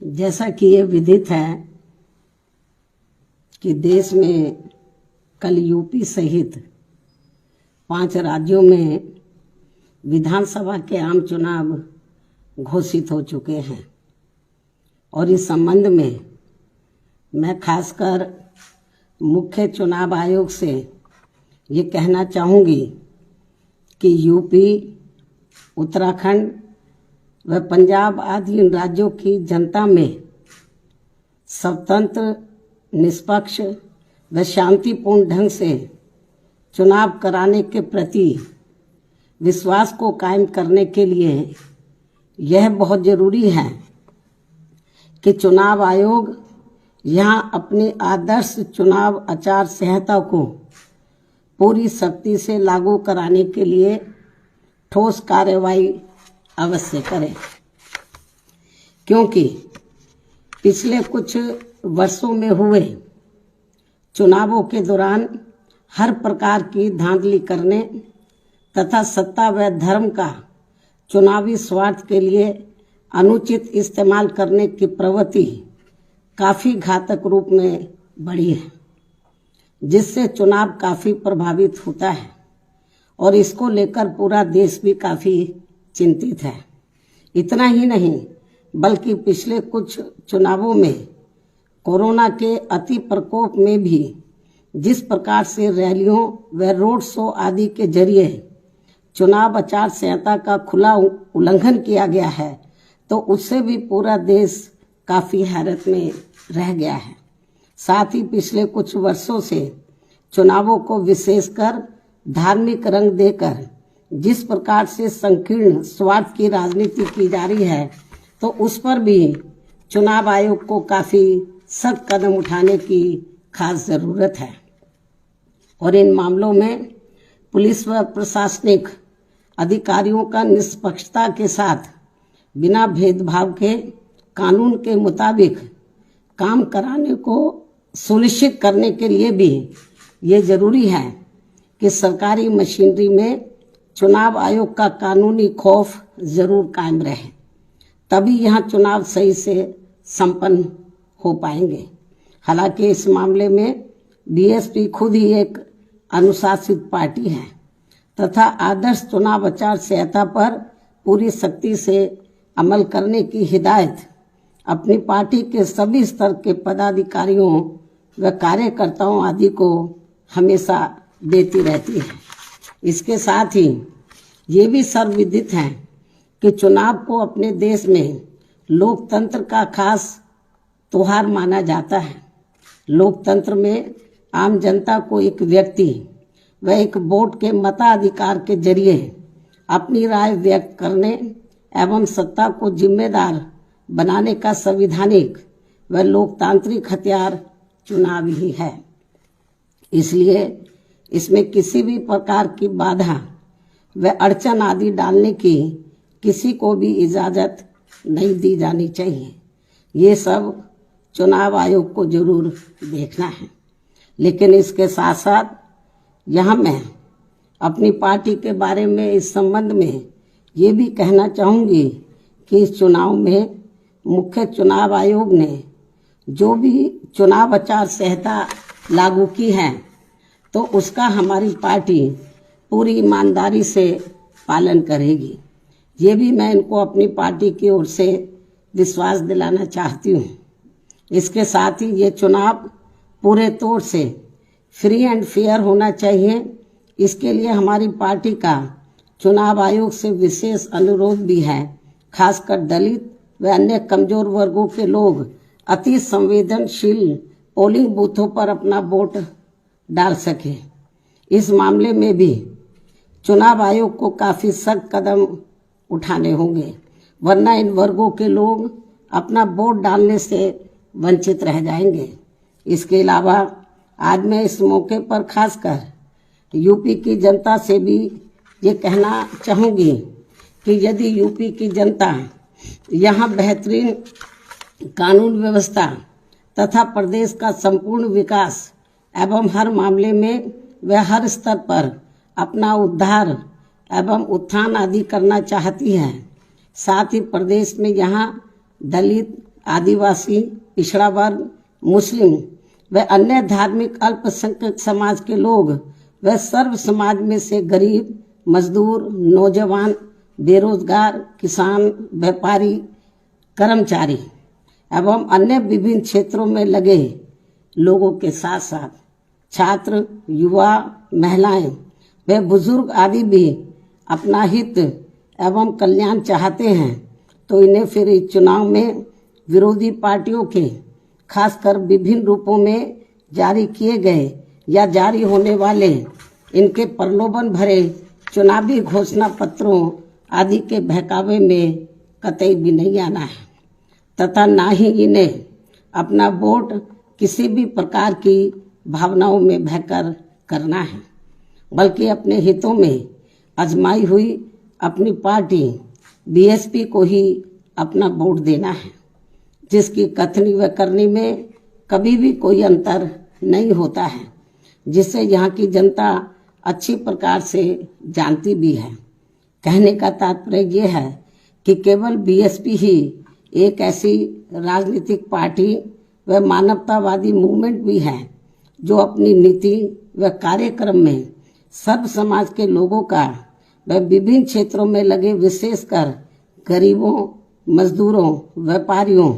जैसा कि ये विदित है कि देश में कल यूपी सहित 5 राज्यों में विधानसभा के आम चुनाव घोषित हो चुके हैं और इस संबंध में मैं खासकर मुख्य चुनाव आयोग से ये कहना चाहूँगी कि यूपी, उत्तराखंड व पंजाब आदि इन राज्यों की जनता में स्वतंत्र, निष्पक्ष व शांतिपूर्ण ढंग से चुनाव कराने के प्रति विश्वास को कायम करने के लिए यह बहुत ज़रूरी है कि चुनाव आयोग यहाँ अपनी आदर्श चुनाव आचार संहिता को पूरी सख्ती से लागू कराने के लिए ठोस कार्रवाई अवश्य करें, क्योंकि पिछले कुछ वर्षों में हुए चुनावों के दौरान हर प्रकार की धांधली करने तथा सत्ता व धर्म का चुनावी स्वार्थ के लिए अनुचित इस्तेमाल करने की प्रवृत्ति काफ़ी घातक रूप में बढ़ी है, जिससे चुनाव काफ़ी प्रभावित होता है और इसको लेकर पूरा देश भी काफ़ी चिंतित है। इतना ही नहीं बल्कि पिछले कुछ चुनावों में कोरोना के अति प्रकोप में भी जिस प्रकार से रैलियों व रोड शो आदि के जरिए चुनाव आचार संहिता का खुला उल्लंघन किया गया है, तो उससे भी पूरा देश काफ़ी हैरत में रह गया है। साथ ही पिछले कुछ वर्षों से चुनावों को विशेषकर धार्मिक रंग देकर जिस प्रकार से संकीर्ण स्वार्थ की राजनीति की जा रही है, तो उस पर भी चुनाव आयोग को काफ़ी सख्त कदम उठाने की खास ज़रूरत है और इन मामलों में पुलिस व प्रशासनिक अधिकारियों का निष्पक्षता के साथ बिना भेदभाव के कानून के मुताबिक काम कराने को सुनिश्चित करने के लिए भी ये ज़रूरी है कि सरकारी मशीनरी में चुनाव आयोग का कानूनी खौफ ज़रूर कायम रहे, तभी यहाँ चुनाव सही से संपन्न हो पाएंगे। हालांकि इस मामले में बीएसपी खुद ही एक अनुशासित पार्टी है तथा आदर्श चुनाव आचार संहिता पर पूरी सख्ती से अमल करने की हिदायत अपनी पार्टी के सभी स्तर के पदाधिकारियों व कार्यकर्ताओं आदि को हमेशा देती रहती है। इसके साथ ही ये भी सर्वविदित है कि चुनाव को अपने देश में लोकतंत्र का खास त्योहार माना जाता है। लोकतंत्र में आम जनता को एक व्यक्ति व एक वोट के मताधिकार के जरिए अपनी राय व्यक्त करने एवं सत्ता को जिम्मेदार बनाने का संवैधानिक व लोकतांत्रिक हथियार चुनाव ही है। इसलिए इसमें किसी भी प्रकार की बाधा व अड़चन आदि डालने की किसी को भी इजाज़त नहीं दी जानी चाहिए। ये सब चुनाव आयोग को जरूर देखना है। लेकिन इसके साथ साथ यहाँ मैं अपनी पार्टी के बारे में इस संबंध में ये भी कहना चाहूँगी कि इस चुनाव में मुख्य चुनाव आयोग ने जो भी चुनाव आचार संहिता लागू की है, तो उसका हमारी पार्टी पूरी ईमानदारी से पालन करेगी। ये भी मैं इनको अपनी पार्टी की ओर से विश्वास दिलाना चाहती हूँ। इसके साथ ही ये चुनाव पूरे तौर से फ्री एंड फेयर होना चाहिए। इसके लिए हमारी पार्टी का चुनाव आयोग से विशेष अनुरोध भी है, खासकर दलित व अन्य कमजोर वर्गों के लोग अति संवेदनशील पोलिंग बूथों पर अपना वोट डाल सके। इस मामले में भी चुनाव आयोग को काफ़ी सख्त कदम उठाने होंगे, वरना इन वर्गों के लोग अपना वोट डालने से वंचित रह जाएंगे। इसके अलावा आज मैं इस मौके पर खासकर यूपी की जनता से भी ये कहना चाहूँगी कि यदि यूपी की जनता यहाँ बेहतरीन कानून व्यवस्था तथा प्रदेश का संपूर्ण विकास एवं हर मामले में व हर स्तर पर अपना उद्धार एवं उत्थान आदि करना चाहती है, साथ ही प्रदेश में यहाँ दलित, आदिवासी, पिछड़ा वर्ग, मुस्लिम व अन्य धार्मिक अल्पसंख्यक समाज के लोग व सर्व समाज में से गरीब, मजदूर, नौजवान, बेरोजगार, किसान, व्यापारी, कर्मचारी एवं अन्य विभिन्न क्षेत्रों में लगे लोगों के साथ साथ छात्र, युवा, महिलाएं व बुजुर्ग आदि भी अपना हित एवं कल्याण चाहते हैं तो इन्हें फिर इस चुनाव में विरोधी पार्टियों के खासकर विभिन्न रूपों में जारी किए गए या जारी होने वाले इनके प्रलोभन भरे चुनावी घोषणा पत्रों आदि के बहकावे में कतई भी नहीं आना है तथा ना ही इन्हें अपना वोट किसी भी प्रकार की भावनाओं में बहकर करना है, बल्कि अपने हितों में आजमाई हुई अपनी पार्टी बीएसपी को ही अपना वोट देना है, जिसकी कथनी व करनी में कभी भी कोई अंतर नहीं होता है, जिसे यहाँ की जनता अच्छी प्रकार से जानती भी है। कहने का तात्पर्य ये है कि केवल बीएसपी ही एक ऐसी राजनीतिक पार्टी व मानवतावादी मूवमेंट भी है जो अपनी नीति व कार्यक्रम में सर्व समाज के लोगों का व विभिन्न क्षेत्रों में लगे विशेषकर गरीबों, मजदूरों, व्यापारियों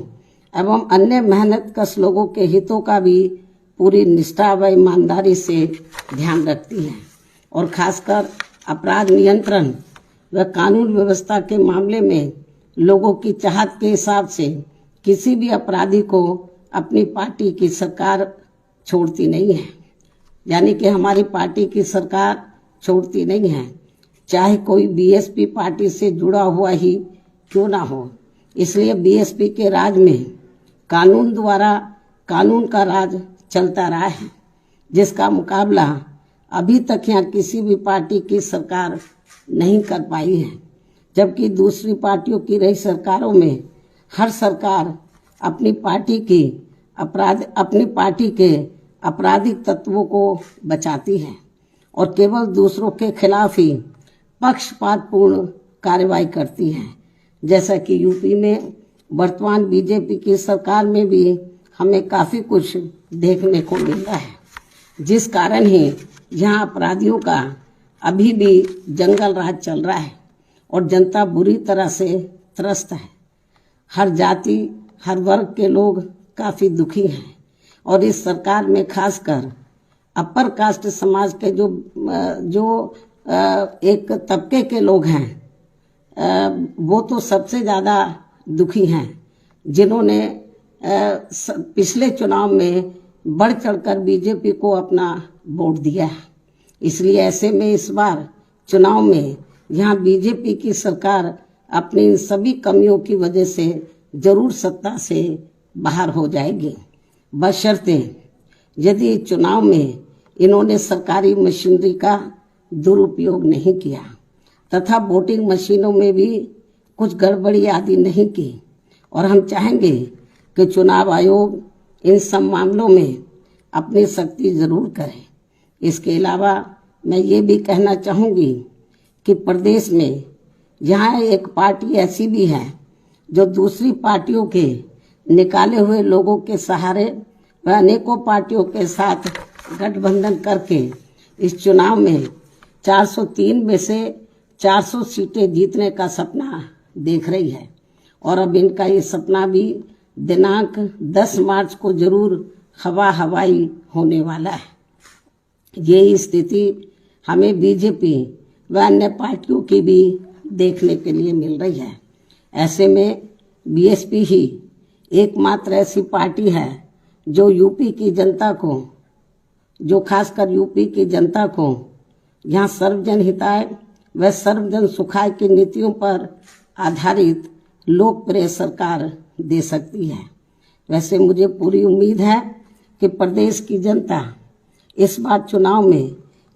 एवं अन्य मेहनतकश लोगों के हितों का भी पूरी निष्ठा व ईमानदारी से ध्यान रखती है और खासकर अपराध नियंत्रण व कानून व्यवस्था के मामले में लोगों की चाहत के हिसाब से किसी भी अपराधी को अपनी पार्टी की सरकार छोड़ती नहीं है। यानी कि हमारी पार्टी की सरकार छोड़ती नहीं है, चाहे कोई बीएसपी पार्टी से जुड़ा हुआ ही क्यों ना हो। इसलिए बीएसपी के राज में कानून द्वारा कानून का राज चलता रहा है, जिसका मुकाबला अभी तक यहाँ किसी भी पार्टी की सरकार नहीं कर पाई है। जबकि दूसरी पार्टियों की रही सरकारों में हर सरकार अपनी पार्टी के आपराधिक तत्वों को बचाती है और केवल दूसरों के खिलाफ ही पक्षपातपूर्ण कार्रवाई करती है। जैसा कि यूपी में वर्तमान बीजेपी की सरकार में भी हमें काफ़ी कुछ देखने को मिल रहा है, जिस कारण ही यहाँ अपराधियों का अभी भी जंगल राज चल रहा है और जनता बुरी तरह से त्रस्त है। हर जाति, हर वर्ग के लोग काफ़ी दुखी हैं और इस सरकार में खासकर अपर कास्ट समाज के जो एक तबके के लोग हैं वो तो सबसे ज़्यादा दुखी हैं, जिन्होंने पिछले चुनाव में बढ़ चढ़कर बीजेपी को अपना वोट दिया है। इसलिए ऐसे में इस बार चुनाव में यहाँ बीजेपी की सरकार अपनी इन सभी कमियों की वजह से जरूर सत्ता से बाहर हो जाएगी, बशर्ते यदि चुनाव में इन्होंने सरकारी मशीनरी का दुरुपयोग नहीं किया तथा वोटिंग मशीनों में भी कुछ गड़बड़ी आदि नहीं की। और हम चाहेंगे कि चुनाव आयोग इन सब मामलों में अपनी सख्ती जरूर करे। इसके अलावा मैं ये भी कहना चाहूँगी कि प्रदेश में यहाँ एक पार्टी ऐसी भी है जो दूसरी पार्टियों के निकाले हुए लोगों के सहारे व अनेकों पार्टियों के साथ गठबंधन करके इस चुनाव में 403 में से 400 सीटें जीतने का सपना देख रही है और अब इनका ये सपना भी दिनांक 10 मार्च को जरूर हवाई होने वाला है। ये स्थिति हमें बीजेपी व अन्य पार्टियों की भी देखने के लिए मिल रही है। ऐसे में बीएसपी ही एकमात्र ऐसी पार्टी है जो यूपी की जनता को, जो खासकर यूपी की जनता को यहाँ सर्वजन हिताय व सर्वजन सुखाय की नीतियों पर आधारित लोकप्रिय सरकार दे सकती है। वैसे मुझे पूरी उम्मीद है कि प्रदेश की जनता इस बार चुनाव में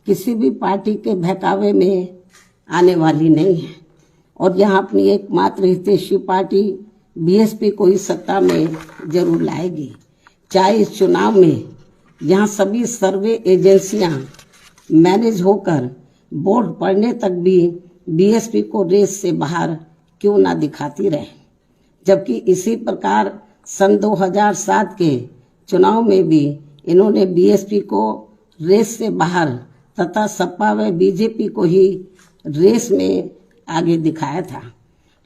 किसी भी पार्टी के बहकावे में आने वाली नहीं है और यहाँ अपनी एकमात्र हितैषी पार्टी बीएसपी को ही सत्ता में जरूर लाएगी। चाहे इस चुनाव में यहाँ सभी सर्वे एजेंसियाँ मैनेज होकर वोट पड़ने तक भी बीएसपी को रेस से बाहर क्यों ना दिखाती रहे, जबकि इसी प्रकार सन 2007 के चुनाव में भी इन्होंने बीएसपी को रेस से बाहर तथा सपा व बीजेपी को ही रेस में आगे दिखाया था,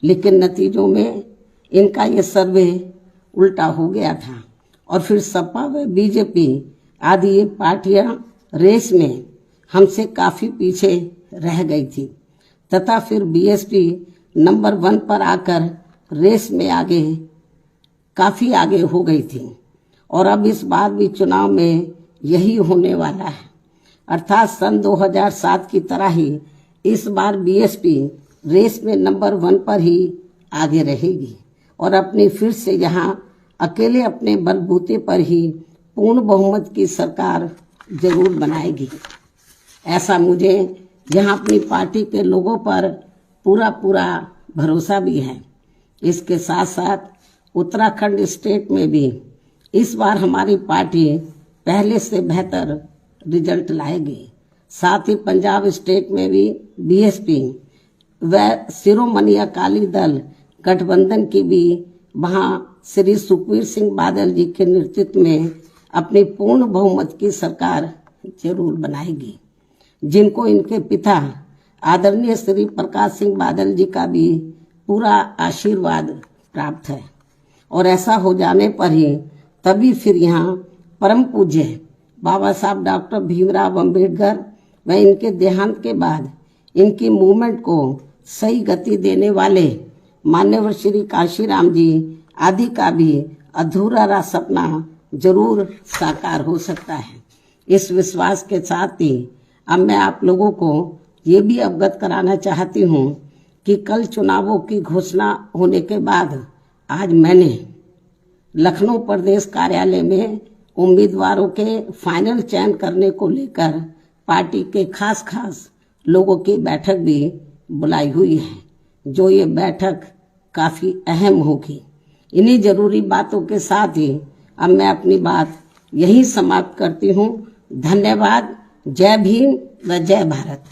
लेकिन नतीजों में इनका ये सर्वे उल्टा हो गया था और फिर सपा व बीजेपी आदि ये पार्टियां रेस में हमसे काफी पीछे रह गई थी तथा फिर बीएसपी नंबर 1 पर आकर रेस में काफी आगे हो गई थी और अब इस बार भी चुनाव में यही होने वाला है, अर्थात सन 2007 की तरह ही इस बार बीएसपी रेस में नंबर 1 पर ही आगे रहेगी और अपनी फिर से यहाँ अकेले अपने बलबूते पर ही पूर्ण बहुमत की सरकार जरूर बनाएगी। ऐसा मुझे यहाँ अपनी पार्टी के लोगों पर पूरा भरोसा भी है। इसके साथ साथ उत्तराखंड स्टेट में भी इस बार हमारी पार्टी पहले से बेहतर रिजल्ट लाएगी। साथ ही पंजाब स्टेट में भी बीएसपी व शिरोमणि अकाली दल गठबंधन की भी वहां श्री सुखबीर सिंह बादल जी के नेतृत्व में अपनी पूर्ण बहुमत की सरकार जरूर बनाएगी, जिनको इनके पिता आदरणीय श्री प्रकाश सिंह बादल जी का भी पूरा आशीर्वाद प्राप्त है। और ऐसा हो जाने पर ही तभी फिर यहाँ परम पूज्य बाबा साहब डॉक्टर भीमराव अंबेडकर व इनके देहांत के बाद इनकी मूवमेंट को सही गति देने वाले मान्यवर श्री काशीराम जी आदि का भी अधूरा रहा सपना जरूर साकार हो सकता है। इस विश्वास के साथ ही अब मैं आप लोगों को ये भी अवगत कराना चाहती हूँ कि कल चुनावों की घोषणा होने के बाद आज मैंने लखनऊ प्रदेश कार्यालय में उम्मीदवारों के फाइनल चयन करने को लेकर पार्टी के खास लोगों की बैठक भी बुलाई हुई है, जो ये बैठक काफी अहम होगी। इन्हीं जरूरी बातों के साथ ही अब मैं अपनी बात यहीं समाप्त करती हूँ। धन्यवाद। जय भीम व जय भारत।